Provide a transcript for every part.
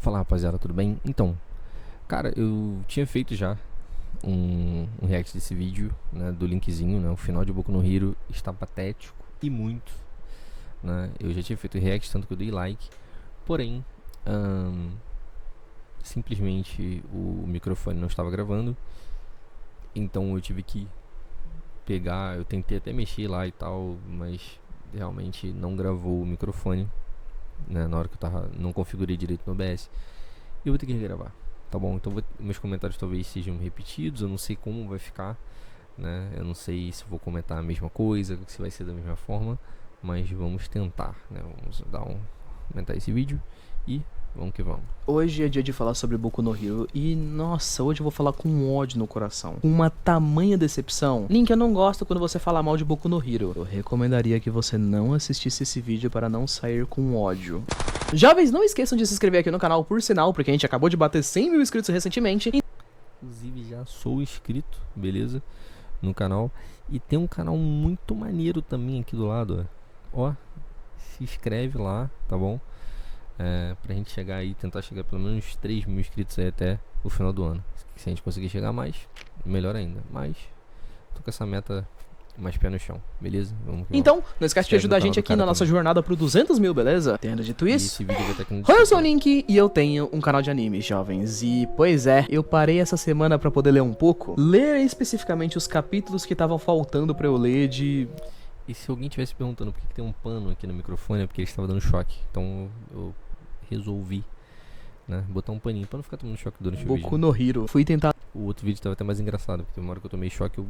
Fala, rapaziada, tudo bem? Então, cara, eu tinha feito já um react desse vídeo, né, do linkzinho, né? O final de Boku no Hero está patético e muito, né? Eu já tinha feito o react, tanto que eu dei like. Porém, simplesmente o microfone não estava gravando. Então eu tive que pegar, eu tentei até mexer lá e tal, mas realmente não gravou o microfone, né, na hora que eu não configurei direito no OBS. E eu vou ter que regravar, tá bom? Então meus comentários talvez sejam repetidos, eu não sei como vai ficar, né? Eu não sei se vou comentar a mesma coisa, se vai ser da mesma forma, mas vamos tentar, né? Vamos comentar esse vídeo e vamos que vamos. Hoje é dia de falar sobre Boku no Hero e, nossa, hoje eu vou falar com ódio no coração. Com uma tamanha decepção. Link, eu não gosto quando você fala mal de Boku no Hero. Eu recomendaria que você não assistisse esse vídeo para não sair com ódio. Jovens, não esqueçam de se inscrever aqui no canal, por sinal, porque a gente acabou de bater 100 mil inscritos recentemente. Inclusive já sou inscrito, beleza? No canal. E tem um canal muito maneiro também aqui do lado, ó. Se inscreve lá, tá bom? Pra gente chegar aí, tentar chegar pelo menos 3 mil inscritos aí até o final do ano. Se a gente conseguir chegar mais, melhor ainda. Mas tô com essa meta mais pé no chão, beleza? Vamos Então, não esquece de ajudar a gente aqui na nossa jornada pro 200 mil, beleza? Tendo dito isso, eu sou o Link e eu tenho um canal de anime, jovens. E, pois é, eu parei essa semana pra poder ler um pouco. Ler especificamente os capítulos que estavam faltando pra eu ler de... E se alguém estivesse perguntando por que tem um pano aqui no microfone, é porque ele estava dando choque. Então eu resolvi, né, botar um paninho pra não ficar tomando choque durante o vídeo. Boku no Hero. Fui tentar... O outro vídeo tava até mais engraçado, porque uma hora que eu tomei choque, eu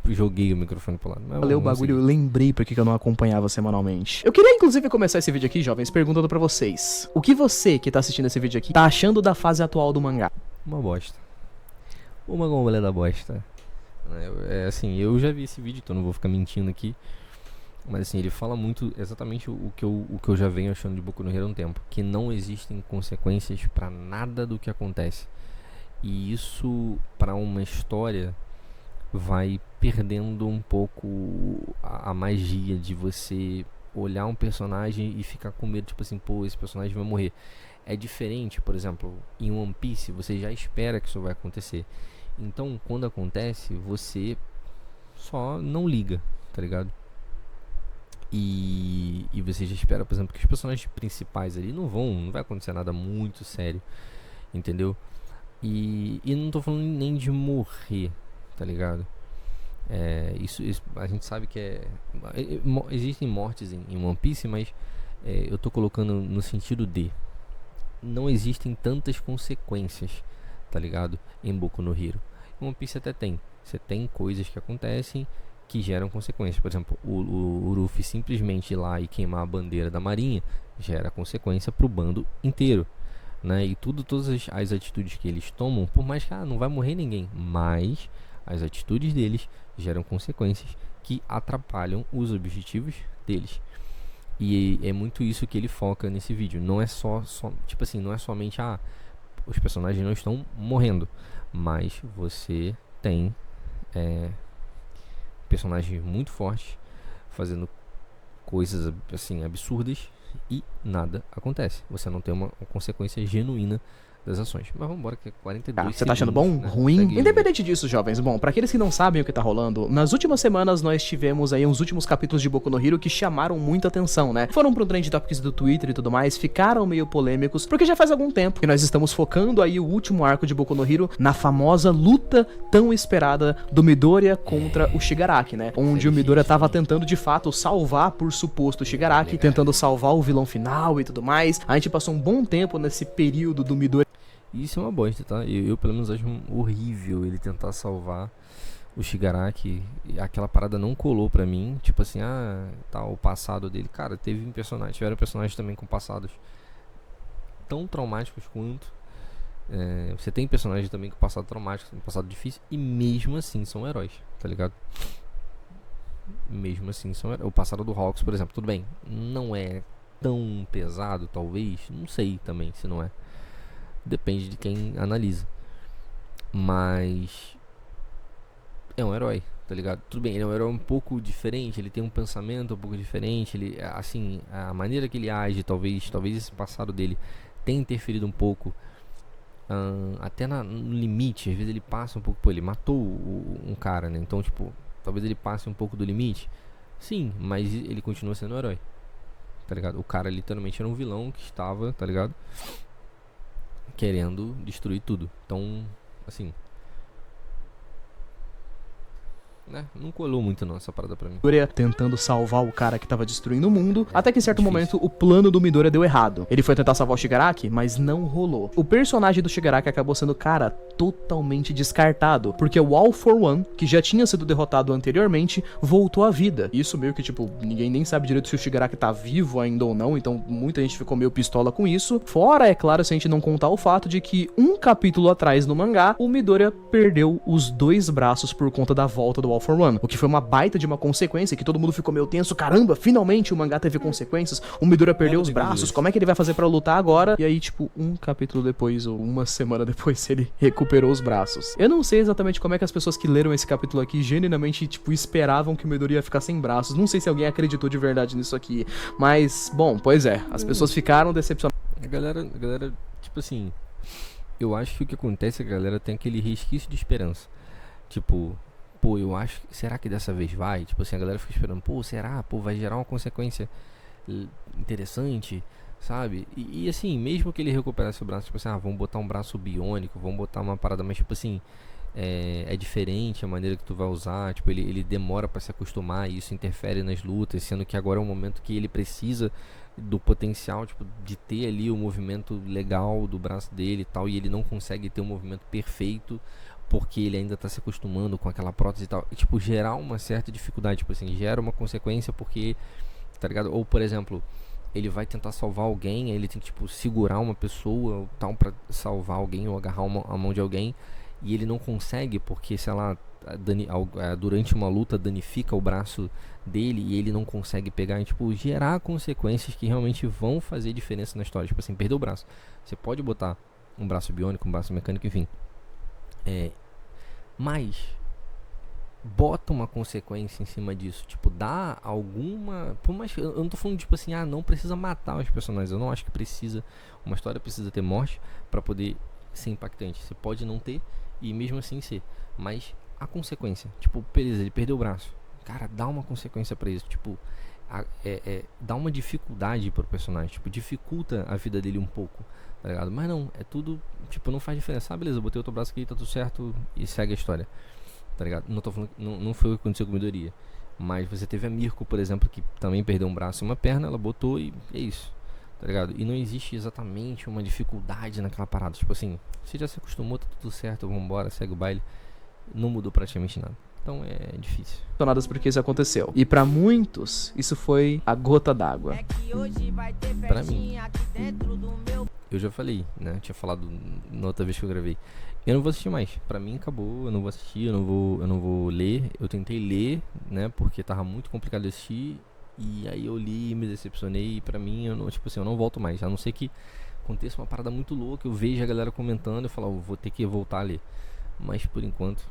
joguei o microfone pro lado. Falei o bagulho, eu lembrei porque eu não acompanhava semanalmente. Eu queria inclusive começar esse vídeo aqui, jovens, perguntando pra vocês: o que você que tá assistindo esse vídeo aqui tá achando da fase atual do mangá? Uma bosta. Uma gombolé da bosta. Assim, eu já vi esse vídeo, então não vou ficar mentindo aqui. Mas assim, ele fala muito exatamente o que eu já venho achando de Boku no Hero há um tempo. Que não existem consequências pra nada do que acontece. E isso, pra uma história, vai perdendo um pouco a magia de você olhar um personagem e ficar com medo, tipo assim, pô, esse personagem vai morrer. É diferente, por exemplo, em One Piece, você já espera que isso vai acontecer. Então, quando acontece, você só não liga, tá ligado? E você já espera, por exemplo, que os personagens principais ali não vai acontecer nada muito sério, entendeu? E não tô falando nem de morrer, tá ligado? Isso a gente sabe que existem mortes em One Piece, mas eu tô colocando no sentido de não existem tantas consequências, tá ligado? Em Boku no Hero. Em One Piece até tem. Você tem coisas que acontecem que geram consequências. Por exemplo, o Luffy simplesmente ir lá e queimar a bandeira da marinha gera consequência pro bando inteiro, né? E todas as atitudes que eles tomam, por mais que não vai morrer ninguém, mas as atitudes deles geram consequências que atrapalham os objetivos deles. E é muito isso que ele foca nesse vídeo. Não é só tipo assim, não é somente os personagens não estão morrendo, mas você tem personagens muito fortes fazendo coisas assim absurdas e nada acontece. Você não tem uma consequência genuína das ações. Mas vamos embora, que é 42 Você tá achando bom? né? Ruim? Independente disso, jovens, bom, pra aqueles que não sabem o que tá rolando, nas últimas semanas nós tivemos aí uns últimos capítulos de Boku no Hero que chamaram muita atenção, né? Foram pro Trend Topics do Twitter e tudo mais, ficaram meio polêmicos, porque já faz algum tempo que nós estamos focando aí o último arco de Boku no Hero na famosa luta tão esperada do Midoriya contra o Shigaraki, né? Onde o Midoriya tava tentando de fato salvar por suposto o Shigaraki, tentando salvar o vilão final e tudo mais. A gente passou um bom tempo nesse período do Midoriya. Isso é uma bosta, tá? Eu pelo menos acho horrível ele tentar salvar o Shigaraki. Aquela parada não colou pra mim. Tipo assim, tá, o passado dele. Cara, tiveram personagens também com passados tão traumáticos quanto. Você tem personagens também com passado traumático, com passado difícil, e mesmo assim são heróis, tá ligado? Mesmo assim são heróis. O passado do Hawks, por exemplo, tudo bem, não é tão pesado, talvez. Não sei também se não é. Depende de quem analisa. Mas é um herói, tá ligado? Tudo bem, ele é um herói um pouco diferente, ele tem um pensamento um pouco diferente, ele, assim, a maneira que ele age, talvez esse passado dele tem interferido um pouco, até no limite. Às vezes ele passa um pouco, pô, ele matou um cara, né? Então, tipo, talvez ele passe um pouco do limite. Sim, mas ele continua sendo um herói, tá ligado? O cara literalmente era um vilão que estava, tá ligado, querendo destruir tudo. Então, assim, né? Não colou muito não essa parada pra mim. Midoriya tentando salvar o cara que tava destruindo o mundo, até que em certo momento o plano do Midoriya deu errado. Ele foi tentar salvar o Shigaraki, mas não rolou. O personagem do Shigaraki acabou sendo, cara, totalmente descartado, porque o All for One, que já tinha sido derrotado anteriormente, voltou à vida. Isso meio que, tipo, ninguém nem sabe direito se o Shigaraki tá vivo ainda ou não, então muita gente ficou meio pistola com isso. Fora, é claro, se a gente não contar o fato de que um capítulo atrás no mangá, o Midoriya perdeu os 2 braços por conta da volta do All for One, o que foi uma baita de uma consequência, que todo mundo ficou meio tenso. Caramba, finalmente o mangá teve consequências, o Midoriya perdeu os braços, como é que ele vai fazer pra lutar agora? E aí, tipo, um capítulo depois, ou uma semana depois, ele recuperou os braços. Eu não sei exatamente como é que as pessoas que leram esse capítulo aqui, genuinamente, tipo, esperavam que o Midoriya ia ficar sem braços. Não sei se alguém acreditou de verdade nisso aqui, mas, bom, pois é, as pessoas ficaram decepcionadas. A galera, tipo assim, eu acho que o que acontece é que a galera tem aquele resquício de esperança. Tipo, pô, eu acho, será que dessa vez vai? Tipo assim, a galera fica esperando, pô, será? Pô, vai gerar uma consequência interessante, sabe? E assim, mesmo que ele recuperasse o braço, tipo assim, vamos botar um braço biônico, vamos botar uma parada, mas tipo assim, é diferente a maneira que tu vai usar, tipo, ele demora pra se acostumar e isso interfere nas lutas, sendo que agora é um momento que ele precisa do potencial, tipo, de ter ali o movimento legal do braço dele e tal, e ele não consegue ter um movimento perfeito, porque ele ainda tá se acostumando com aquela prótese e tal. E, tipo, gerar uma certa dificuldade, tipo assim, gera uma consequência porque, tá ligado? Ou, por exemplo, ele vai tentar salvar alguém, aí ele tem que, tipo, segurar uma pessoa ou tal pra salvar alguém ou agarrar a mão de alguém, e ele não consegue porque, sei lá, durante uma luta danifica o braço dele e ele não consegue pegar e, tipo, gerar consequências que realmente vão fazer diferença na história. Tipo assim, perder o braço. Você pode botar um braço biônico, um braço mecânico, enfim. Mas bota uma consequência em cima disso, tipo, dá alguma, por mais, eu não tô falando tipo assim, não precisa matar os personagens, eu não acho que precisa, uma história precisa ter morte pra poder ser impactante. Você pode não ter e mesmo assim ser, mas a consequência, tipo, beleza, ele perdeu o braço, cara, dá uma consequência pra isso, tipo, dá uma dificuldade pro personagem, tipo, dificulta a vida dele um pouco, tá ligado? Mas não, é tudo, tipo, não faz diferença. Beleza, eu botei outro braço aqui, tá tudo certo e segue a história, tá ligado? Não tô falando, não foi o que aconteceu com a Midoriya, mas você teve a Mirko, por exemplo, que também perdeu um braço e uma perna, ela botou e é isso, tá ligado? E não existe exatamente uma dificuldade naquela parada, tipo assim, você já se acostumou, tá tudo certo, vambora, segue o baile, não mudou praticamente nada. Então é difícil. Porque isso aconteceu. E pra muitos, isso foi a gota d'água. Pra mim, eu já falei, né? Eu tinha falado na outra vez que eu gravei. Eu não vou assistir mais. Pra mim acabou, eu não vou assistir, eu não vou ler. Eu tentei ler, né? Porque tava muito complicado de assistir. E aí eu li e me decepcionei. E pra mim, eu não, tipo assim, eu não volto mais. A não ser que aconteça uma parada muito louca, eu vejo a galera comentando, eu falo, vou ter que voltar a ler. Mas por enquanto,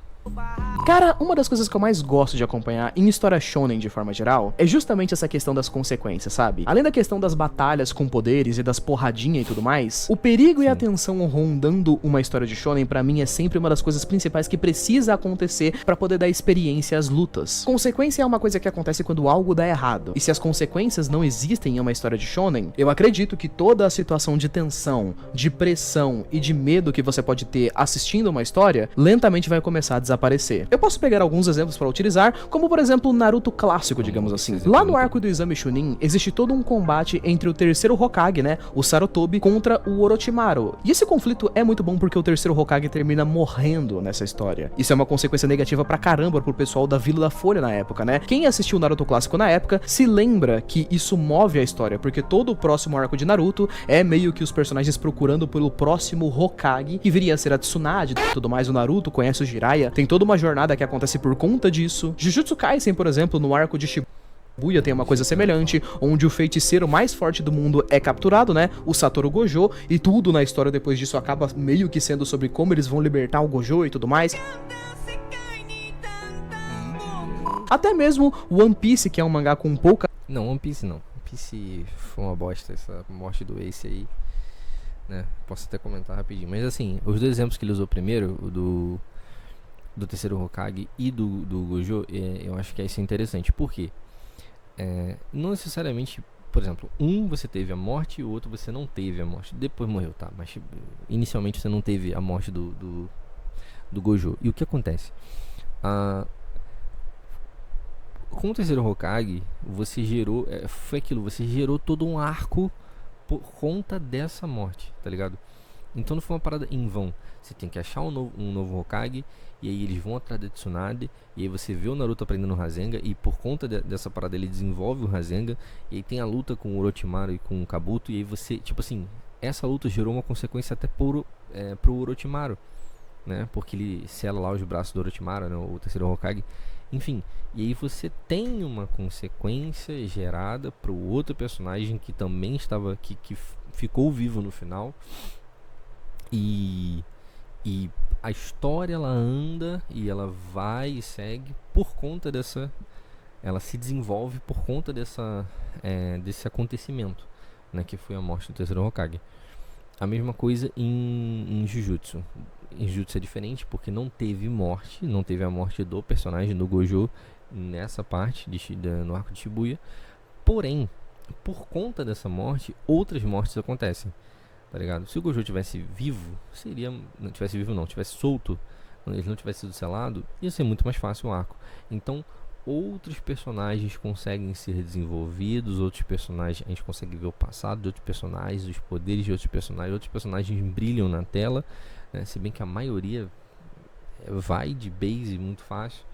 Cara, uma das coisas que eu mais gosto de acompanhar em história shonen de forma geral é justamente essa questão das consequências, sabe? Além da questão das batalhas com poderes e das porradinhas e tudo mais, o perigo e a tensão rondando uma história de shonen pra mim é sempre uma das coisas principais que precisa acontecer pra poder dar experiência às lutas. Consequência é uma coisa que acontece quando algo dá errado, e se as consequências não existem em uma história de shonen, eu acredito que toda a situação de tensão, de pressão e de medo que você pode ter assistindo uma história, lentamente vai começar a desaparecer. Eu posso pegar alguns exemplos pra utilizar, como por exemplo o Naruto clássico, digamos assim. Lá no arco do Exame Chunin, existe todo um combate entre o terceiro Hokage, né, o Sarutobi, contra o Orochimaru. E esse conflito é muito bom porque o terceiro Hokage termina morrendo nessa história. Isso é uma consequência negativa pra caramba pro pessoal da Vila da Folha na época, né? Quem assistiu o Naruto clássico na época se lembra que isso move a história, porque todo o próximo arco de Naruto é meio que os personagens procurando pelo próximo Hokage, que viria a ser a Tsunade e tudo mais. O Naruto conhece o Jiraiya, tem toda uma jornada que acontece por conta disso. Jujutsu Kaisen, por exemplo, no arco de Shibuya tem uma coisa semelhante, onde o feiticeiro mais forte do mundo é capturado, né, o Satoru Gojo, e tudo na história depois disso acaba meio que sendo sobre como eles vão libertar o Gojo e tudo mais. Até mesmo One Piece, que é um mangá com pouca... Não, One Piece não. One Piece foi uma bosta, essa morte do Ace aí. né? Posso até comentar rapidinho. Mas assim, os dois exemplos que ele usou primeiro, o do terceiro Hokage e do Gojo, eu acho que isso é interessante. Por quê? Não necessariamente, por exemplo, um você teve a morte e o outro você não teve a morte. Depois morreu, tá? Mas inicialmente você não teve a morte do Gojo. E o que acontece? Com o terceiro Hokage, você gerou... foi aquilo, você gerou todo um arco por conta dessa morte, tá ligado? Então não foi uma parada em vão. Você tem que achar um novo Hokage, e aí eles vão atrás da Tsunade, e aí você vê o Naruto aprendendo o Rasengan, e por conta dessa parada ele desenvolve o Rasengan, e aí tem a luta com o Orochimaru e com o Kabuto, e aí você, tipo assim, essa luta gerou uma consequência até pro Orochimaru, né? Porque ele sela lá os braços do Orochimaru, né? O terceiro Hokage. Enfim, e aí você tem uma consequência gerada pro outro personagem que também estava, que ficou vivo no final. E a história ela anda e ela vai e segue por conta dessa... Ela se desenvolve por conta desse acontecimento, né, que foi a morte do terceiro Hokage. A mesma coisa em Jujutsu. Em Jujutsu é diferente porque não teve a morte do personagem do Gojo nessa parte no arco de Shibuya. Porém, por conta dessa morte, outras mortes acontecem, tá ligado? Se o Gojo tivesse vivo, tivesse solto, ele não tivesse sido selado, ia ser muito mais fácil o arco. Então, outros personagens conseguem ser desenvolvidos, outros personagens, a gente consegue ver o passado de outros personagens, os poderes de outros personagens brilham na tela, né? Se bem que a maioria vai de base muito fácil.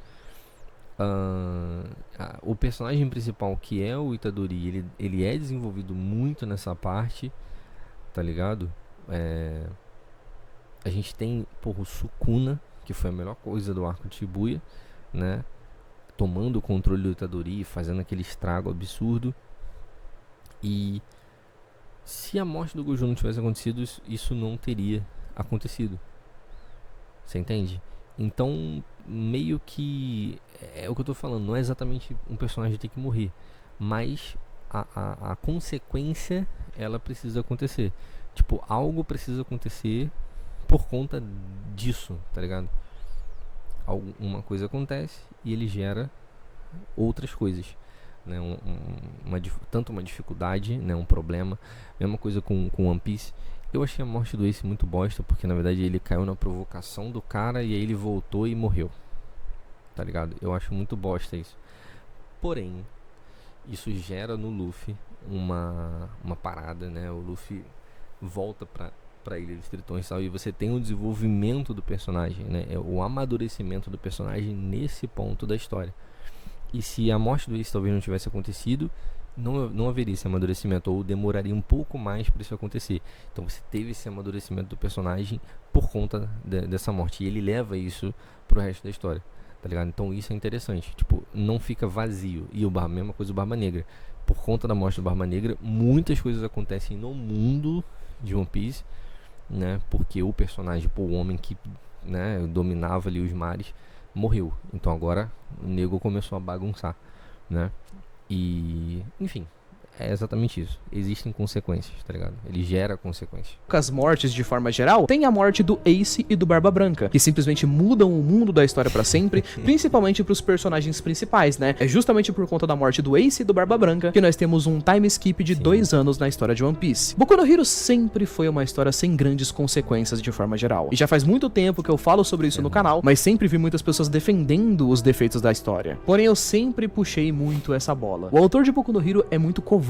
O personagem principal, que é o Itadori, ele é desenvolvido muito nessa parte, tá ligado? A gente tem, o Sukuna, que foi a melhor coisa do arco de Shibuya, né? Tomando o controle do Itadori, fazendo aquele estrago absurdo. E se a morte do Gojo não tivesse acontecido, isso não teria acontecido. Você entende? Então, meio que é o que eu tô falando, não é exatamente um personagem ter que morrer, mas a consequência, ela precisa acontecer. Tipo, algo precisa acontecer por conta disso, tá ligado? Uma coisa acontece e ele gera outras coisas, né? Tanto uma dificuldade, né? Um problema. Mesma coisa com One Piece. Eu achei a morte do Ace muito bosta, porque na verdade ele caiu na provocação do cara e aí ele voltou e morreu, tá ligado? Eu acho muito bosta isso. Porém, isso gera no Luffy uma parada, né? O Luffy volta pra Ilha dos Tritões e tal, e você tem um desenvolvimento do personagem, né? O amadurecimento do personagem nesse ponto da história. E se a morte do Ace talvez não tivesse acontecido, não haveria esse amadurecimento, ou demoraria um pouco mais para isso acontecer. Então você teve esse amadurecimento do personagem por conta dessa morte, e ele leva isso pro resto da história, tá ligado? Então isso é interessante, tipo, não fica vazio. E a mesma coisa do Barba Negra. Por conta da morte do Barba Negra, muitas coisas acontecem no mundo de One Piece, né? Porque o personagem, o homem que, né, dominava ali os mares, morreu. Então agora o nego começou a bagunçar, né? E, enfim, é exatamente isso. Existem consequências, tá ligado? Ele gera consequências. As mortes, de forma geral, tem a morte do Ace e do Barba Branca, que simplesmente mudam o mundo da história pra sempre, principalmente pros personagens principais, né? É justamente por conta da morte do Ace e do Barba Branca que nós temos um time skip de 2 anos na história de One Piece. Boku no Hero sempre foi uma história sem grandes consequências de forma geral. E já faz muito tempo que eu falo sobre isso no canal, mas sempre vi muitas pessoas defendendo os defeitos da história. Porém, eu sempre puxei muito essa bola. O autor de Boku no Hero é muito covarde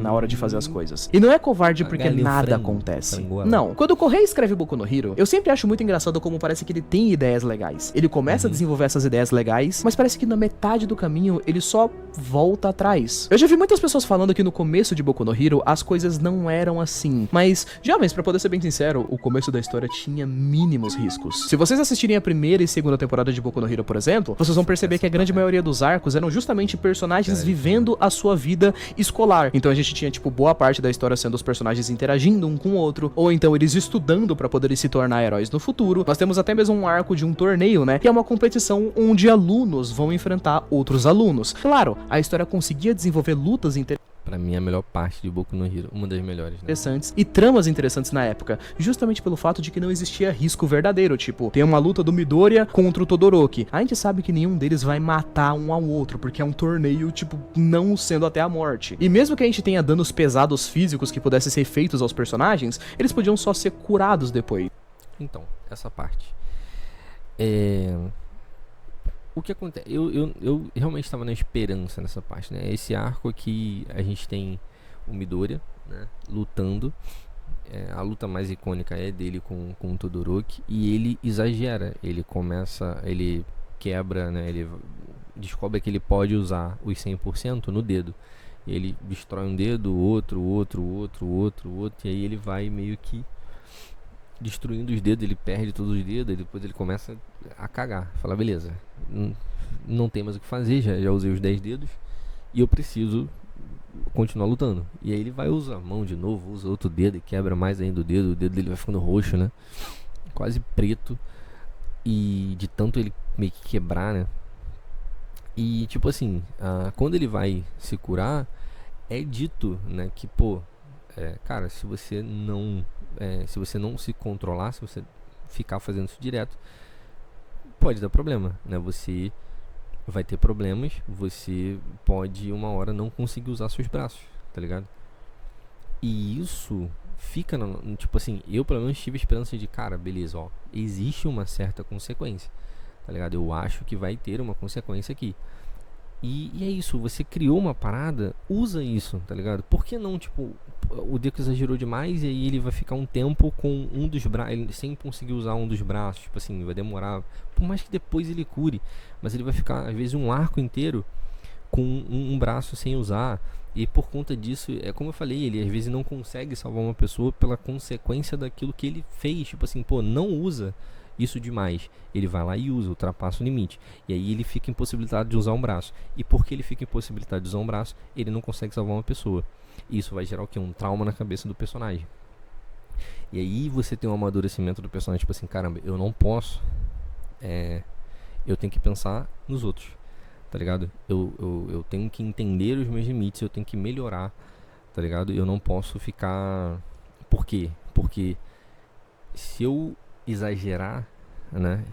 na hora de fazer as coisas. E não é covarde porque nada acontece. Não. Quando o Correia escreve Boku no Hero, eu sempre acho muito engraçado como parece que ele tem ideias legais. Ele começa a desenvolver essas ideias legais, mas parece que na metade do caminho ele só volta atrás. Eu já vi muitas pessoas falando que no começo de Boku no Hero as coisas não eram assim. Mas, jovens, pra poder ser bem sincero, o começo da história tinha mínimos riscos. Se vocês assistirem a primeira e segunda temporada de Boku no Hero, por exemplo, vocês vão perceber que a grande maioria dos arcos eram justamente personagens vivendo a sua vida escolar. Então a gente tinha, tipo, boa parte da história sendo os personagens interagindo um com o outro, ou então eles estudando pra poderem se tornar heróis no futuro. Nós temos até mesmo um arco de um torneio, né, que é uma competição onde alunos vão enfrentar outros alunos. Claro, a história conseguia desenvolver lutas interessantes. Pra mim, é a melhor parte de Boku no Hero. Uma das melhores, né? Interessantes e tramas interessantes na época, justamente pelo fato de que não existia risco verdadeiro, tipo, tem uma luta do Midoriya contra o Todoroki. A gente sabe que nenhum deles vai matar um ao outro, porque é um torneio, tipo, não sendo até a morte. E mesmo que a gente tenha danos pesados físicos que pudessem ser feitos aos personagens, eles podiam só ser curados depois. Então, essa parte. O que acontece? Eu realmente estava na esperança nessa parte, né? Esse arco aqui, a gente tem o Midoriya, né, lutando. A luta mais icônica é dele com o Todoroki. E ele exagera. Ele quebra, né? Ele descobre que ele pode usar os 100% no dedo. Ele destrói um dedo, outro. E aí ele vai meio que destruindo os dedos, ele perde todos os dedos, e depois ele começa a cagar. Fala, beleza, não tem mais o que fazer, já usei os 10 dedos e eu preciso continuar lutando. E aí ele vai usar a mão de novo, usa outro dedo e quebra mais ainda o dedo dele vai ficando roxo, né? Quase preto. E de tanto ele meio que quebrar, né? E tipo assim, quando ele vai se curar, é dito, né, que cara, se você não se controlar, se você ficar fazendo isso direto, pode dar problema, né? Você vai ter problemas, você pode uma hora não conseguir usar seus braços, tá ligado? E isso fica, tipo assim, eu pelo menos tive a esperança de, cara, beleza, ó, existe uma certa consequência, tá ligado? Eu acho que vai ter uma consequência aqui. E é isso, você criou uma parada, usa isso, tá ligado? Por que não, tipo, o Deku exagerou demais e aí ele vai ficar um tempo com um dos braços, sem conseguir usar um dos braços, tipo assim, vai demorar, por mais que depois ele cure, mas ele vai ficar, às vezes, um arco inteiro com um braço sem usar, e por conta disso, é como eu falei, ele às vezes não consegue salvar uma pessoa pela consequência daquilo que ele fez, tipo assim, não usa isso demais, ele vai lá e usa, ultrapassa o limite, e aí ele fica impossibilitado de usar um braço, e porque ele fica impossibilitado de usar um braço, ele não consegue salvar uma pessoa. Isso vai gerar o quê? Um trauma na cabeça do personagem. E aí você tem um amadurecimento do personagem, tipo assim, caramba, eu não posso, eu tenho que pensar nos outros, tá ligado? Eu tenho que entender os meus limites, eu tenho que melhorar, tá ligado? Eu não posso ficar... Por quê? Porque se eu exagerar, né,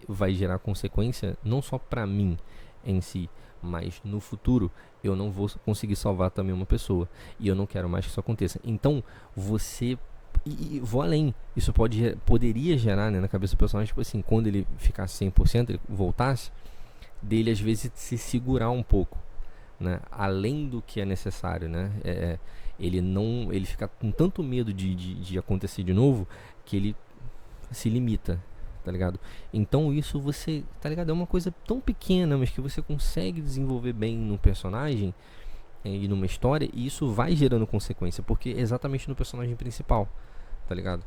vai gerar consequência não só pra mim em si, mas no futuro eu não vou conseguir salvar também uma pessoa, e eu não quero mais que isso aconteça. Então você... E vou além, isso poderia gerar, né, na cabeça do personagem, tipo assim, quando ele ficasse 100%, ele voltasse, dele às vezes se segurar um pouco, né, além do que é necessário, né, ele fica com tanto medo de acontecer de novo, que ele se limita, tá ligado? Então isso você, tá ligado? É uma coisa tão pequena, mas que você consegue desenvolver bem no personagem e numa história, e isso vai gerando consequência, porque é exatamente no personagem principal, tá ligado?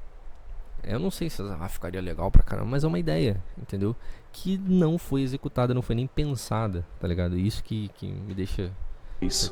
Eu não sei se ficaria legal pra caramba, mas é uma ideia, entendeu? Que não foi executada, não foi nem pensada, tá ligado? Isso que me deixa...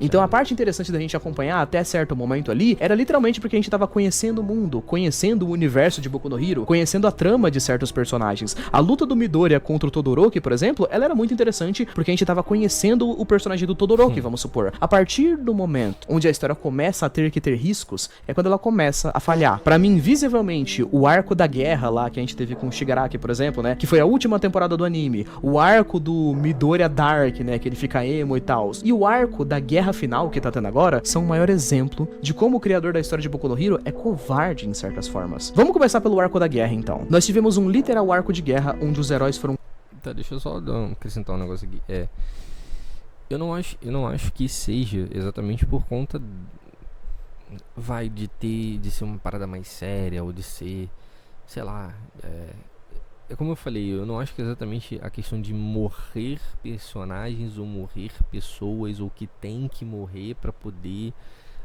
Então a parte interessante da gente acompanhar até certo momento ali era literalmente porque a gente tava conhecendo o mundo, conhecendo o universo de Boku no Hero, conhecendo a trama de certos personagens. A luta do Midoriya contra o Todoroki, por exemplo, ela era muito interessante porque a gente tava conhecendo o personagem do Todoroki, vamos supor. A partir do momento onde a história começa a ter que ter riscos, é quando ela começa a falhar. Pra mim, visivelmente, o arco da guerra lá que a gente teve com o Shigaraki, por exemplo, né, que foi a última temporada do anime, o arco do Midoriya Dark, né, que ele fica emo e tal, e o arco da guerra final que tá tendo agora, são o maior exemplo de como o criador da história de Boku no Hero é covarde em certas formas. Vamos começar pelo arco da guerra, então. Nós tivemos um literal arco de guerra onde os heróis foram... Tá, deixa eu só acrescentar um negócio aqui. Eu não acho que seja exatamente por conta de ser uma parada mais séria, ou de ser, sei lá, como eu falei, eu não acho que é exatamente a questão de morrer personagens ou morrer pessoas, ou que tem que morrer pra poder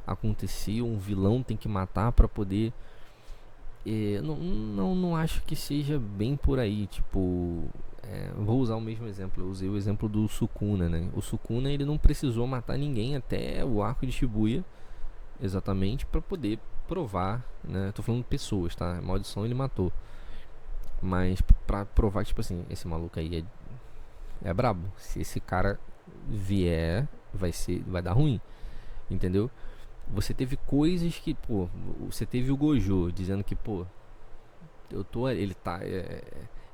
acontecer, ou um vilão tem que matar pra poder... não acho que seja bem por aí. Tipo, vou usar o mesmo exemplo. Eu usei o exemplo do Sukuna, né? O Sukuna, ele não precisou matar ninguém até o arco de Shibuya, exatamente pra poder provar, né? Tô falando de pessoas, tá? A maldição ele matou, mas pra provar que, tipo assim, esse maluco aí é brabo. Se esse cara vier, vai dar ruim. entendeu? Você teve coisas que, pô, você teve o Gojo dizendo que, pô, ele tá,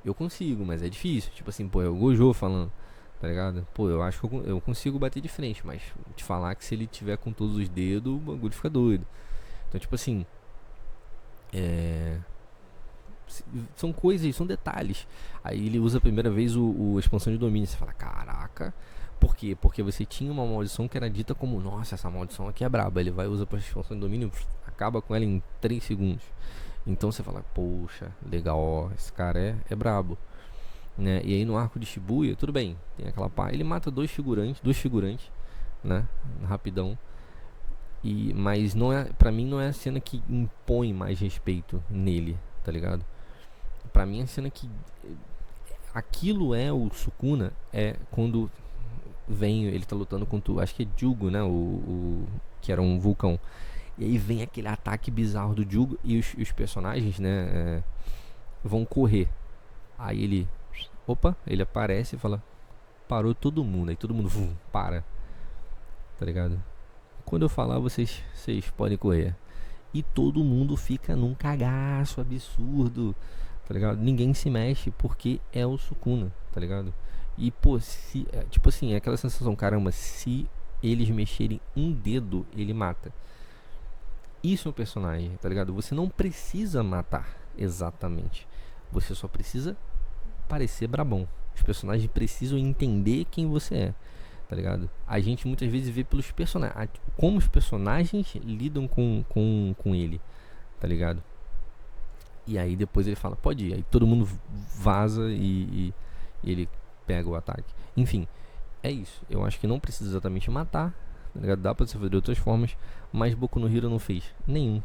eu consigo, mas é difícil, tipo assim, pô, é o Gojo falando, tá ligado? Pô, eu acho que eu consigo bater de frente, mas te falar que se ele tiver com todos os dedos, o bagulho fica doido. Então, tipo assim, são coisas, são detalhes. Aí ele usa a primeira vez a expansão de domínio. Você fala, caraca, por quê? Porque você tinha uma maldição que era dita como, nossa, essa maldição aqui é braba. Ele vai usar pra expansão de domínio, acaba com ela em 3 segundos. Então você fala, poxa, legal, ó, esse cara é brabo, né? E aí no arco de Shibuya, tudo bem, tem aquela parte, ele mata dois figurantes, né? Rapidão. Mas não é, pra mim não é a cena que impõe mais respeito nele, tá ligado? Pra mim a cena que aquilo é o Sukuna, é quando vem, ele tá lutando contra, acho que é Jugo, né? Que era um vulcão. E aí vem aquele ataque bizarro do Jugo e os personagens, né, vão correr. Aí ele aparece e fala, parou todo mundo. Aí todo mundo para, tá ligado? Quando eu falar, vocês podem correr. E todo mundo fica num cagaço absurdo, tá ligado? Ninguém se mexe porque é o Sukuna, tá ligado? E pô, tipo assim, é aquela sensação, caramba, se eles mexerem um dedo, ele mata. Isso é um personagem, tá ligado? Você não precisa matar exatamente. Você só precisa parecer brabão. Os personagens precisam entender quem você é, tá ligado? A gente muitas vezes vê pelos personagens, como os personagens lidam com ele, tá ligado? E aí depois ele fala, pode ir. Aí todo mundo vaza e ele pega o ataque. Enfim, é isso. Eu acho que não precisa exatamente matar, tá ligado? Dá pra você fazer de outras formas, mas Boku no Hero não fez nenhum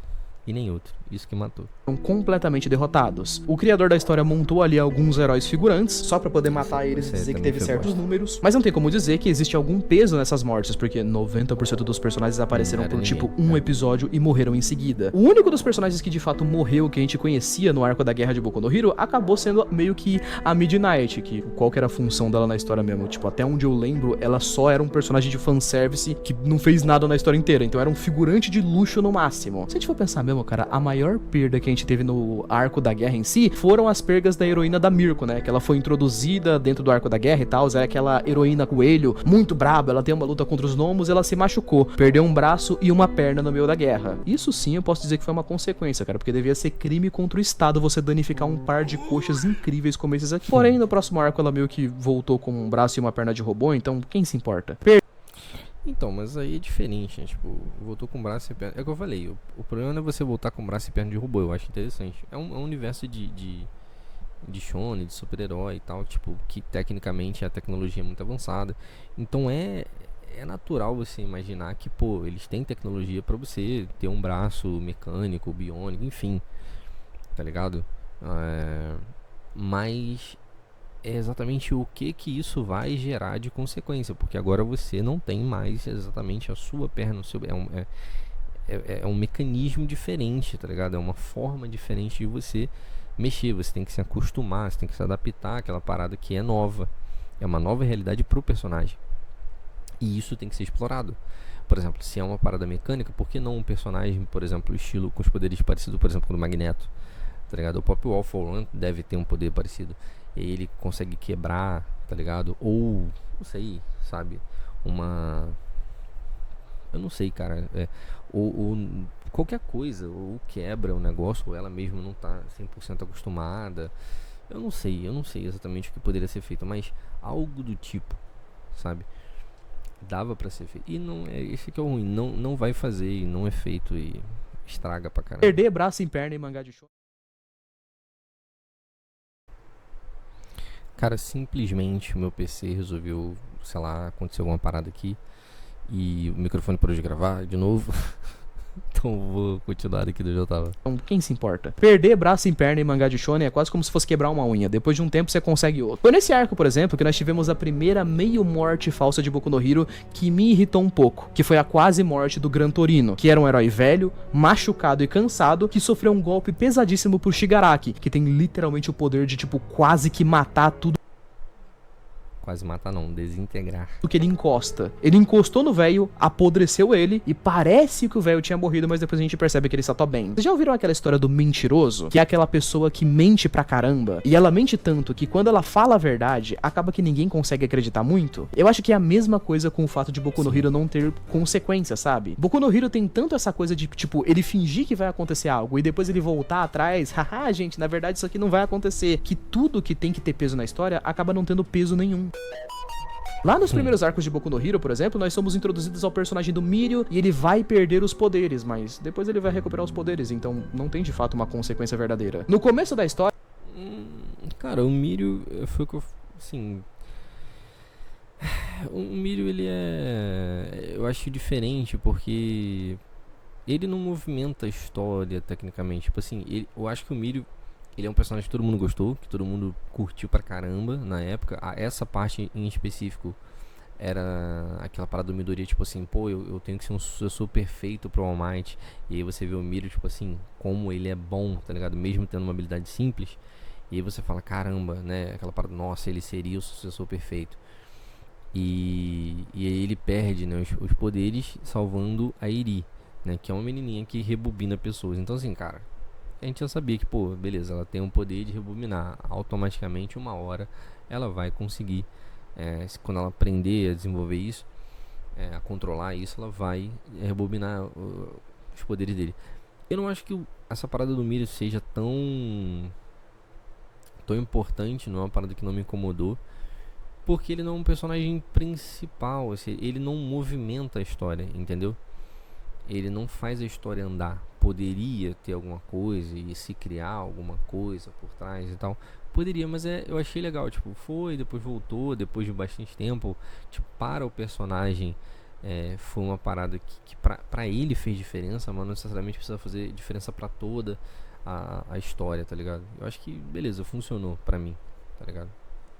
e nem outro. Isso que matou. Completamente derrotados. O criador da história montou ali alguns heróis figurantes, só pra poder matar eles e dizer que teve certos números. Mas não tem como dizer que existe algum peso nessas mortes, porque 90% dos personagens apareceram por tipo um episódio e morreram em seguida. O único dos personagens que de fato morreu, que a gente conhecia no arco da guerra de Boku no Hero, acabou sendo meio que a Midnight, que qual que era a função dela na história mesmo? Tipo, até onde eu lembro, ela só era um personagem de fanservice que não fez nada na história inteira, então era um figurante de luxo no máximo. Se a gente for pensar mesmo, cara, a maior perda que a gente teve no arco da guerra em si foram as perdas da heroína da Mirko, né? Que ela foi introduzida dentro do arco da guerra e tal. Era aquela heroína coelho, muito braba. Ela tem uma luta contra os gnomos, ela se machucou, perdeu um braço e uma perna no meio da guerra. Isso sim eu posso dizer que foi uma consequência, cara, porque devia ser crime contra o Estado você danificar um par de coxas incríveis como esses aqui. Porém, no próximo arco ela meio que voltou com um braço e uma perna de robô, então quem se importa? Então, mas aí é diferente, né? Tipo, voltou com braço e perna. É o que eu falei, o problema não é você voltar com braço e perna de robô, eu acho interessante. É um universo de shonen, de super-herói e tal, tipo, que tecnicamente a tecnologia é muito avançada. Então é natural você imaginar que, pô, eles têm tecnologia pra você ter um braço mecânico, biônico, enfim, tá ligado? Mas é exatamente o que isso vai gerar de consequência, porque agora você não tem mais exatamente a sua perna, é um mecanismo diferente, tá ligado? É uma forma diferente de você mexer, você tem que se acostumar, você tem que se adaptar àquela parada que é nova, é uma nova realidade pro personagem, e isso tem que ser explorado. Por exemplo, se é uma parada mecânica, por que não um personagem, por exemplo, estilo com os poderes parecidos, por exemplo, com o Magneto, tá ligado? O Pop Wolf deve ter um poder parecido. Ele consegue quebrar, tá ligado? Ou, não sei, sabe? Eu não sei, cara. Ou qualquer coisa. Ou quebra o negócio, ou ela mesma não tá 100% acostumada. Eu não sei exatamente o que poderia ser feito. Mas algo do tipo, sabe? Dava pra ser feito. E não é esse que é o ruim. Não vai fazer e não é feito e estraga pra caramba. Perder braço em perna em mangá de show. Cara, simplesmente o meu PC resolveu, sei lá, aconteceu alguma parada aqui e o microfone parou de gravar de novo. Então vou continuar aqui do onde eu tava. Então, quem se importa? Perder braço em perna em mangá de shonen é quase como se fosse quebrar uma unha. Depois de um tempo você consegue outro. Foi nesse arco, por exemplo, que nós tivemos a primeira meio morte falsa de Boku no Hero que me irritou um pouco, que foi a quase morte do Gran Torino, que era um herói velho, machucado e cansado, que sofreu um golpe pesadíssimo por Shigaraki, que tem literalmente o poder de, tipo, quase que matar tudo quase matar não, desintegrar. Do que ele encosta. Ele encostou no velho, apodreceu ele, e parece que o velho tinha morrido, mas depois a gente percebe que ele só tá bem. Vocês já ouviram aquela história do mentiroso? Que é aquela pessoa que mente pra caramba, e ela mente tanto que quando ela fala a verdade, acaba que ninguém consegue acreditar muito? Eu acho que é a mesma coisa com o fato de Boku no Hero não ter consequências, sabe? Boku no Hero tem tanto essa coisa de, tipo, ele fingir que vai acontecer algo, e depois ele voltar atrás, haha, gente, na verdade isso aqui não vai acontecer. Que tudo que tem que ter peso na história acaba não tendo peso nenhum. Lá nos primeiros arcos de Boku no Hero, por exemplo, nós somos introduzidos ao personagem do Mirio e ele vai perder os poderes, mas depois ele vai recuperar os poderes, então não tem de fato uma consequência verdadeira. No começo da história... Cara, o Mirio foi o que eu... Assim... O Mirio, ele é... Eu acho diferente porque... Ele não movimenta a história, tecnicamente. Tipo assim, eu acho que o Mirio... Ele é um personagem que todo mundo gostou, que todo mundo curtiu pra caramba na época. Essa parte em específico era aquela parada do Midoriya, tipo assim, pô, eu tenho que ser um sucessor perfeito pro All Might. E aí você vê o Mirio, tipo assim, como ele é bom, tá ligado? Mesmo tendo uma habilidade simples. E aí você fala, caramba, né? Aquela parada, nossa, ele seria o sucessor perfeito. E aí ele perde, né, os poderes salvando a Eri, né? Que é uma menininha que rebobina pessoas. Então assim, cara... A gente já sabia que, pô, beleza, ela tem um poder de rebobinar. Automaticamente, uma hora, ela vai conseguir. Quando ela aprender a desenvolver isso, a controlar isso, ela vai rebobinar os poderes dele. Eu não acho que essa parada do Mirio seja tão importante, não é uma parada que não me incomodou. Porque ele não é um personagem principal, assim, ele não movimenta a história, entendeu? Ele não faz a história andar. Poderia ter alguma coisa e se criar alguma coisa por trás e tal. Poderia, mas eu achei legal. Tipo, foi, depois voltou, depois de bastante tempo. Tipo, para o personagem foi uma parada que pra ele fez diferença, mas não necessariamente precisa fazer diferença pra toda a história, tá ligado? Eu acho que, beleza, funcionou pra mim, tá ligado?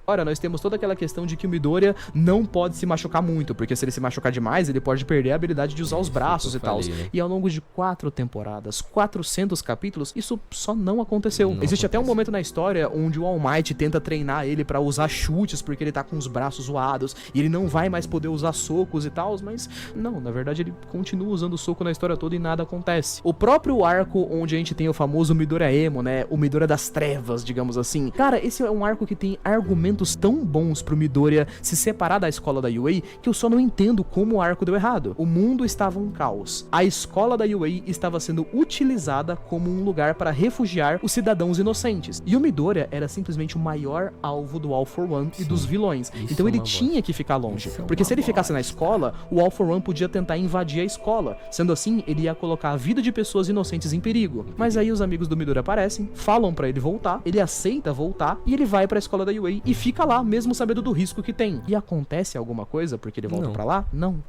Agora, nós temos toda aquela questão de que o Midoriya não pode se machucar muito, porque se ele se machucar demais, ele pode perder a habilidade de usar os braços e tal. Né? E ao longo de 4 temporadas, 400 capítulos, isso só não aconteceu. Existe até um momento na história onde o All Might tenta treinar ele pra usar chutes, porque ele tá com os braços zoados, e ele não vai mais poder usar socos e tal, mas não, na verdade ele continua usando soco na história toda e nada acontece. O próprio arco onde a gente tem o famoso Midoriya Emo, né, o Midoriya das trevas, digamos assim. Cara, esse é um arco que tem argumentos tão bons pro Midoriya se separar da escola da UA que eu só não entendo como o arco deu errado. O mundo estava um caos. A escola da UA estava sendo utilizada como um lugar para refugiar os cidadãos inocentes. E o Midoriya era simplesmente o maior alvo do All for One e dos vilões. Então ele tinha que ficar longe. Porque se ele ficasse na escola, o All for One podia tentar invadir a escola. Sendo assim, ele ia colocar a vida de pessoas inocentes em perigo. Mas aí os amigos do Midoriya aparecem, falam pra ele voltar, ele aceita voltar e ele vai pra escola da UA e fica lá, mesmo sabendo do risco que tem. E acontece alguma coisa porque ele volta pra lá? Não.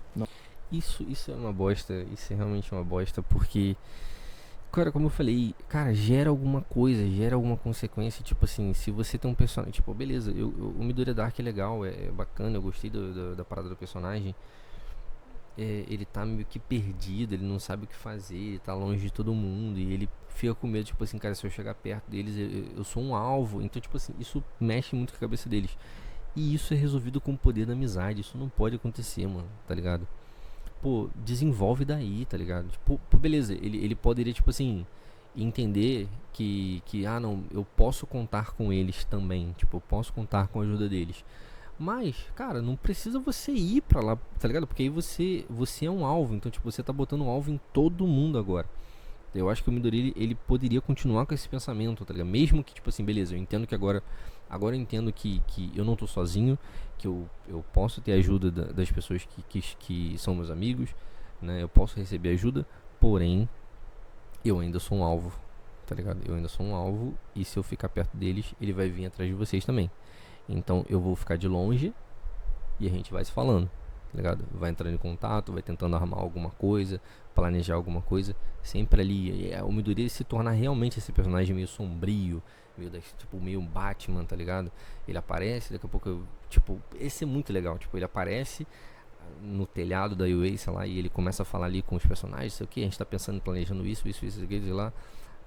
Isso é uma bosta. Isso é realmente uma bosta, porque, cara, como eu falei, cara, gera alguma coisa, gera alguma consequência. Tipo assim, se você tem um personagem, tipo, beleza, o Midoriya Dark é legal, é bacana, eu gostei da parada do personagem. Ele tá meio que perdido, ele não sabe o que fazer, ele tá longe de todo mundo e ele fica com medo, tipo assim, cara, se eu chegar perto deles, eu sou um alvo. Então, tipo assim, isso mexe muito com a cabeça deles. E isso é resolvido com o poder da amizade. Isso não pode acontecer, mano, tá ligado? Pô, desenvolve daí, tá ligado? Tipo, beleza, ele poderia, tipo assim, entender que não, eu posso contar com eles também. Tipo, eu posso contar com a ajuda deles. Mas, cara, não precisa você ir pra lá, tá ligado? Porque aí você é um alvo. Então, tipo, você tá botando um alvo em todo mundo agora. Eu acho que o Midoriya, ele poderia continuar com esse pensamento, tá ligado? Mesmo que, tipo assim, beleza, eu entendo que agora eu entendo que eu não tô sozinho, que eu posso ter ajuda das pessoas que são meus amigos, né? Eu posso receber ajuda, porém, eu ainda sou um alvo, tá ligado? Eu ainda sou um alvo e se eu ficar perto deles, ele vai vir atrás de vocês também. Então eu vou ficar de longe e a gente vai se falando, tá ligado? Vai entrando em contato, vai tentando armar alguma coisa, planejar alguma coisa, sempre ali. O Midoriya se tornar realmente esse personagem meio sombrio, meio Batman, tá ligado? Ele aparece, daqui a pouco, tipo, esse é muito legal, tipo, ele aparece no telhado da UA, sei lá, e ele começa a falar ali com os personagens, sei o que, a gente tá pensando, planejando isso, lá.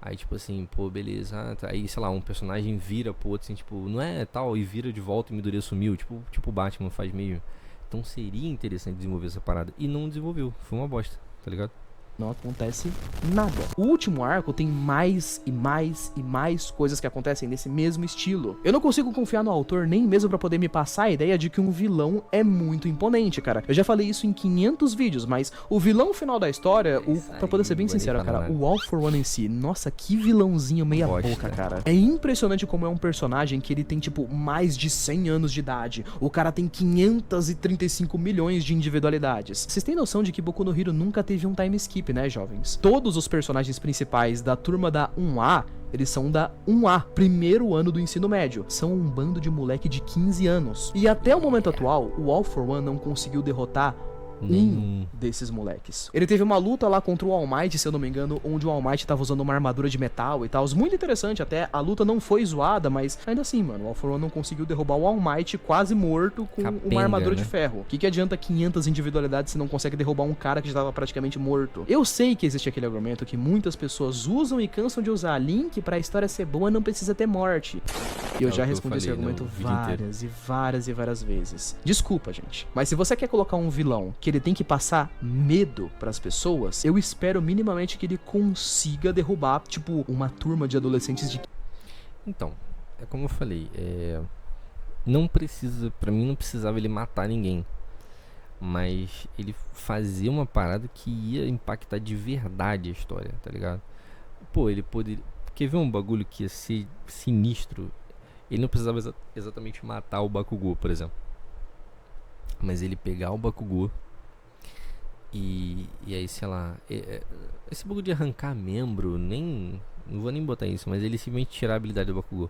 Aí, tipo assim, pô, beleza. Aí, sei lá, um personagem vira pro outro, assim, tipo, não é tal, e vira de volta e Midoriya sumiu. Tipo o Batman faz meio. Então seria interessante desenvolver essa parada. E não desenvolveu. Foi uma bosta, tá ligado? Não acontece nada. O último arco tem mais e mais e mais coisas que acontecem nesse mesmo estilo. Eu não consigo confiar no autor nem mesmo pra poder me passar a ideia de que um vilão é muito imponente, cara. Eu já falei isso em 500 vídeos, mas o vilão final da história, pra poder ser bem sincero, cara, o All For One em si, nossa, que vilãozinho meia boca, cara. É impressionante como é um personagem que ele tem, tipo, mais de 100 anos de idade. O cara tem 535 milhões de individualidades. Vocês têm noção de que Boku no Hero nunca teve um time skip, né, jovens? Todos os personagens principais da turma da 1A, eles são da 1A, primeiro ano do ensino médio. São um bando de moleque de 15 anos. E até o momento atual, o All For One não conseguiu derrotar um desses moleques. Ele teve uma luta lá contra o All Might, se eu não me engano, onde o All Might tava usando uma armadura de metal e tal. Muito interessante, até a luta não foi zoada, mas ainda assim, mano, o All For One não conseguiu derrubar o All Might quase morto com uma armadura de ferro. O que adianta 500 individualidades se não consegue derrubar um cara que já tava praticamente morto? Eu sei que existe aquele argumento que muitas pessoas usam e cansam de usar. Link, pra história ser boa, não precisa ter morte. E eu já respondi esse argumento várias vezes. Desculpa, gente, mas se você quer colocar um vilão que ele tem que passar medo pras pessoas, eu espero minimamente que ele consiga derrubar, tipo, uma turma de adolescentes de... Então, é como eu falei, não precisa, pra mim não precisava ele matar ninguém, mas ele fazia uma parada que ia impactar de verdade a história, tá ligado? Pô, ele poderia... Quer ver um bagulho que ia ser sinistro? Ele não precisava exatamente matar o Bakugou, por exemplo, mas ele pegar o Bakugou e aí, sei lá, esse bagulho de arrancar membro, não vou nem botar isso, mas ele simplesmente tirar a habilidade do Bakugou.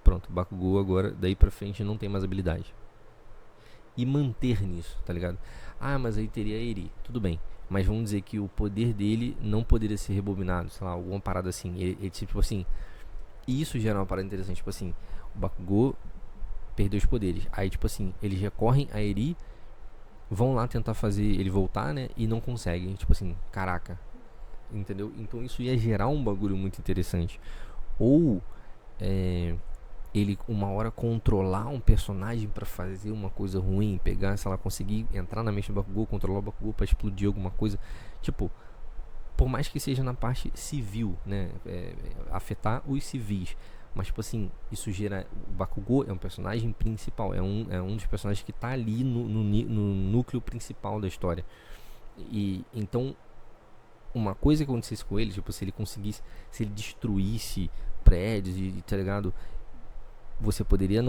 Pronto, o Bakugou agora, daí pra frente, não tem mais habilidade. E manter nisso, tá ligado? Ah, mas aí teria a Eri, tudo bem. Mas vamos dizer que o poder dele não poderia ser rebobinado, sei lá, alguma parada assim. Ele tipo assim, e isso gera uma parada interessante, tipo assim, o Bakugou perdeu os poderes. Aí, tipo assim, eles recorrem a Eri, vão lá tentar fazer ele voltar, né? E não conseguem. Tipo assim, caraca. Entendeu? Então isso ia gerar um bagulho muito interessante. Ou ele uma hora controlar um personagem pra fazer uma coisa ruim, pegar, sei lá, conseguir entrar na mente do Bakugou, controlar o Bakugou pra explodir alguma coisa. Tipo, por mais que seja na parte civil, né? Afetar os civis. Mas, tipo assim, isso gera... O Bakugou é um personagem principal. É um dos personagens que tá ali no núcleo principal da história. E, então, uma coisa que acontecesse com ele, tipo, se ele conseguisse... Se ele destruísse prédios e tá ligado? Você poderia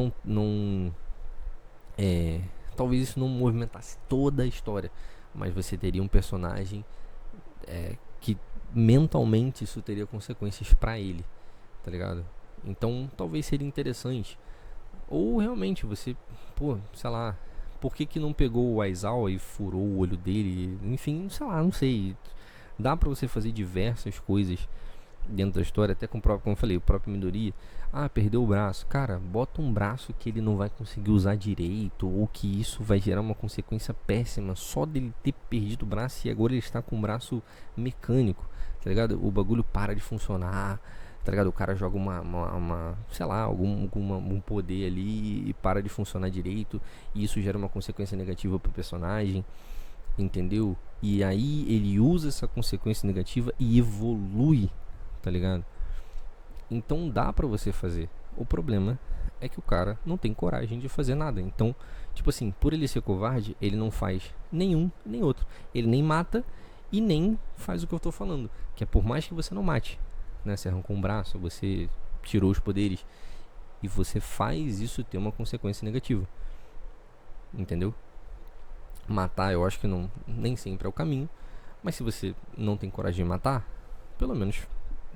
talvez isso não movimentasse toda a história. Mas você teria um personagem que mentalmente isso teria consequências pra ele. Tá ligado? Então, talvez seria interessante. Ou realmente você, pô, sei lá, por que não pegou o Aizawa e furou o olho dele? Enfim, sei lá, não sei. Dá pra você fazer diversas coisas dentro da história, até com o próprio, como eu falei, o próprio Midoriya. Ah, perdeu o braço. Cara, bota um braço que ele não vai conseguir usar direito, ou que isso vai gerar uma consequência péssima só dele ter perdido o braço e agora ele está com um braço mecânico, tá ligado? O bagulho para de funcionar. Tá ligado? O cara joga sei lá, um poder ali e para de funcionar direito. E isso gera uma consequência negativa pro personagem. Entendeu? E aí ele usa essa consequência negativa e evolui. Tá ligado? Então dá pra você fazer. O problema é que o cara não tem coragem de fazer nada. Então, tipo assim, por ele ser covarde, ele não faz nenhum nem outro. Ele nem mata e nem faz o que eu tô falando. Que é por mais que você não mate, né? Você arrancou um braço, você tirou os poderes e você faz isso ter uma consequência negativa. Entendeu? Matar, eu acho que nem sempre é o caminho, mas se você não tem coragem de matar, pelo menos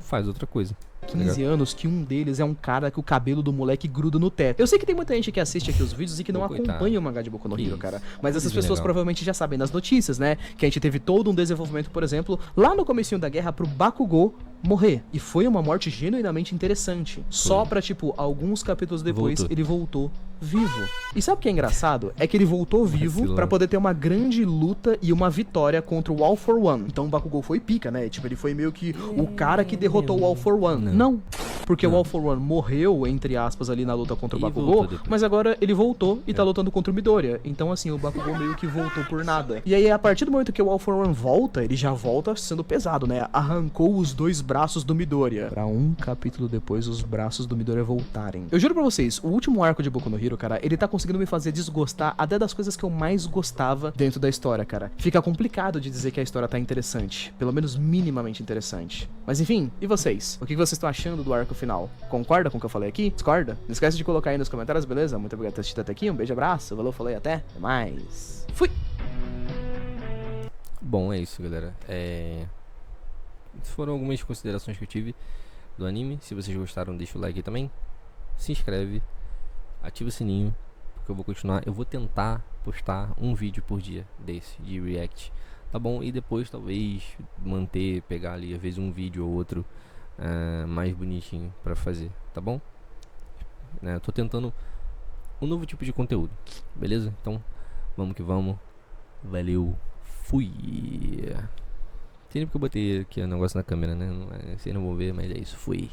faz outra coisa. 15 anos que um deles é um cara que o cabelo do moleque gruda no teto. Eu sei que tem muita gente que assiste aqui os vídeos e que não acompanha o mangá de Boku no Hero, cara. Mas essas pessoas provavelmente já sabem das notícias, né? Que a gente teve todo um desenvolvimento, por exemplo, lá no comecinho da guerra pro Bakugou morrer. E foi uma morte genuinamente interessante. Só pra, tipo, alguns capítulos depois ele voltou vivo. E sabe o que é engraçado? É que ele voltou vivo Vacilou. pra poder ter uma grande luta e uma vitória contra o All for One. Então o Bakugou foi pica, né? Tipo, ele foi meio que o cara que derrotou o All for One. Não. Porque o All for One morreu, entre aspas, ali na luta contra o E Bakugou, voltou depois. mas agora ele voltou e tá lutando contra o Midoriya. Então, assim, o Bakugou meio que voltou por nada. E aí, a partir do momento que o All for One volta, ele já volta sendo pesado, né? Arrancou os 2 braços do Midoriya. Pra um capítulo depois, os braços do Midoriya voltarem. Eu juro pra vocês, o último arco de Boku no Hero, cara, ele tá conseguindo me fazer desgostar até das coisas que eu mais gostava dentro da história, cara. Fica complicado de dizer que a história tá interessante. Pelo menos minimamente interessante. Mas enfim, e vocês? O que vocês estão achando do arco final? Concorda com o que eu falei aqui? Discorda? Não esquece de colocar aí nos comentários, beleza? Muito obrigado por ter assistido até aqui. Um beijo, abraço. Valeu, falei, até mais. Fui! Bom, é isso, galera. Essas foram algumas considerações que eu tive do anime. Se vocês gostaram, deixa o like aí também. Se inscreve, ativa o sininho, porque eu vou continuar. Eu vou tentar postar um vídeo por dia desse, de react, tá bom? E depois talvez manter, pegar ali às vezes um vídeo ou outro mais bonitinho pra fazer, tá bom? Eu tô tentando um novo tipo de conteúdo, beleza? Então vamos que vamos. Valeu, fui. Tem porque eu botei aqui o negócio na câmera, né? Vocês não vão ver, mas é isso, fui.